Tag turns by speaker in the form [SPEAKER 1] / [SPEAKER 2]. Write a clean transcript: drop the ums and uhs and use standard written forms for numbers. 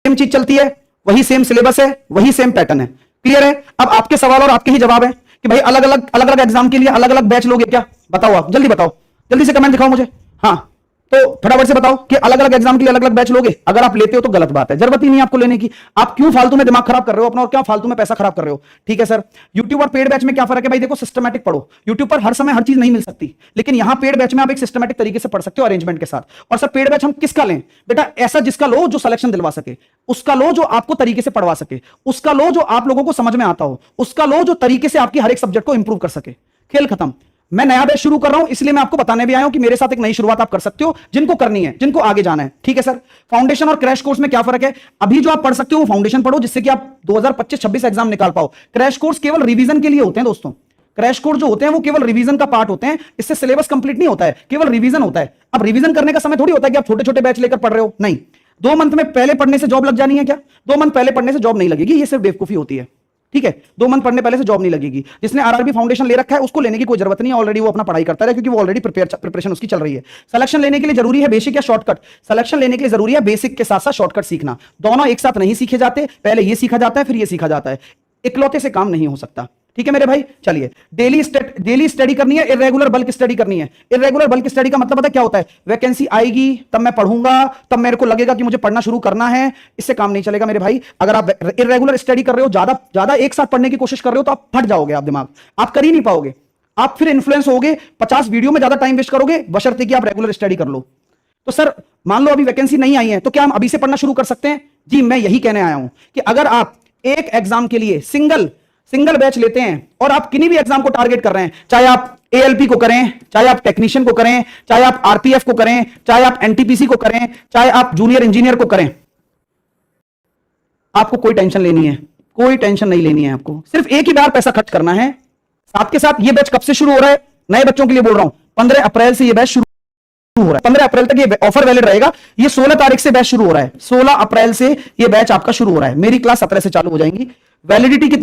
[SPEAKER 1] Same चीज चलती है, वही सेम सिलेबस है, वही सेम पैटर्न है। क्लियर है? अब आपके सवाल और आपके ही जवाब है कि भाई अलग अलग एग्जाम के लिए अलग अलग बैच लोगे क्या? बताओ, आप जल्दी बताओ, जल्दी से कमेंट दिखाओ मुझे। हाँ, तो फटाफट से बताओ कि अलग अलग एग्जाम के लिए अलग अलग बैच लोगे? अगर आप लेते हो तो गलत बात है, जरूरत ही नहीं आपको लेने की। आप क्यों फालतू में दिमाग खराब कर रहे हो अपना, और क्या फालतू में पैसा खराब कर रहे हो? ठीक है सर, यूट्यूब और पेड बैच में क्या फर्क है? भाई देखो, सिस्टमैटिक पढ़ो। यूट्यूब पर हर समय हर चीज नहीं मिल सकती, लेकिन यहां पेड बैच में आप एक सिस्टमैटिक तरीके से पढ़ सकते हो अरेंजमेंट के साथ। और सर पेड बैच हम किसका लें? बेटा ऐसा जिसका लो जो सिलेक्शन दिलवा सके, उसका लो जो आपको तरीके से पढ़वा सके, उसका लो जो आप लोगों को समझ में आता हो, उसका लो जो तरीके से आपकी हर एक सब्जेक्ट को इंप्रूव कर सके। खेल खत्म। मैं नया बैच शुरू कर रहा हूं, इसलिए मैं आपको बताने भी आया हूं कि मेरे साथ एक नई शुरुआत आप कर सकते हो, जिनको करनी है, जिनको आगे जाना है। ठीक है सर, फाउंडेशन और क्रैश कोर्स में क्या फर्क है? अभी जो आप पढ़ सकते हो वो फाउंडेशन पढ़ो, जिससे कि आप 2025-26 एग्जाम निकाल पाओ। क्रैश कोर्स केवल रिवीजन के लिए होते हैं दोस्तों। क्रैश कोर्स जो होते हैं वो केवल रिवीजन का पार्ट होते हैं, इससे सिलेबस कंप्लीट नहीं होता है, केवल रिवीजन होता है। अब रिवीजन करने का समय थोड़ी होता है कि आप छोटे छोटे बैच लेकर पढ़ रहे हो, नहीं। 2 मंथ में पहले पढ़ने से जॉब लग जानी है क्या? 2 मंथ पहले पढ़ने से जॉब नहीं लगेगी, ये सिर्फ बेवकूफी होती है। ठीक है, 2 मंथ पढ़ने पहले से जॉब नहीं लगेगी। जिसने आरआरबी फाउंडेशन ले रखा है उसको लेने की कोई जरूरत नहीं है, ऑलरेडी वो अपना पढ़ाई करता है, क्योंकि वो ऑलरेडी प्रिपरेशन उसकी चल रही है। सिलेक्शन लेने के लिए जरूरी है बेसिक या शॉर्टकट? सिलेक्शन लेने के लिए जरूरी है बेसिक के साथ साथ शॉर्टकट सीखना। दोनों एक साथ नहीं सीखे जाते, पहले ये सीखा जाता है फिर ये सीखा जाता है। इकलौते से काम नहीं हो सकता। ठीक है मेरे भाई, चलिए डेली स्टडी करनी है, इर्रेगुलर बल्क स्टडी करनी है। इर्रेगुलर बल्क स्टडी का मतलब पता क्या होता है? वैकेंसी आएगी तब मैं पढ़ूंगा, तब मेरे को लगेगा कि मुझे पढ़ना शुरू करना है। इससे काम नहीं चलेगा मेरे भाई। अगर आप इर्रेगुलर स्टडी कर रहे हो, ज्यादा एक साथ पढ़ने की कोशिश कर रहे हो, तो आप फट जाओगे, आप दिमाग आप कर ही नहीं पाओगे। आप फिर इन्फ्लुएंस होगे, 50 वीडियो में ज्यादा टाइम वेस्ट करोगे, बशर्ते कि आप रेगुलर स्टडी कर लो। तो सर मान लो अभी वैकेंसी नहीं आई है, तो क्या हम अभी से पढ़ना शुरू कर सकते हैं? जी मैं यही कहने आया हूं कि अगर आप एक एग्जाम के लिए सिंगल बैच लेते हैं और आप किन्हीं भी एग्जाम को टारगेट कर रहे हैं, चाहे आप एएलपी को करें, चाहे आप टेक्नीशियन को करें, चाहे आप आरपीएफ को करें, चाहे आप एनटीपीसी को करें, चाहे आप जूनियर इंजीनियर को करें, आपको कोई टेंशन लेनी है, कोई टेंशन नहीं लेनी है। आपको सिर्फ एक ही बार पैसा खर्च करना है। साथ के साथ ये बैच कब से शुरू हो रहा है? नए बच्चों के लिए बोल रहा हूं, 15 अप्रैल से ये बैच शुरू हो रहा है। 15 अप्रैल तक ये ऑफर वैलिड रहेगा। ये 16 तारीख से बैच शुरू हो रहा है, 16 अप्रैल से ये बैच आपका शुरू हो रहा है। मेरी क्लास 17 से चालू हो जाएंगी। वैलिडिटी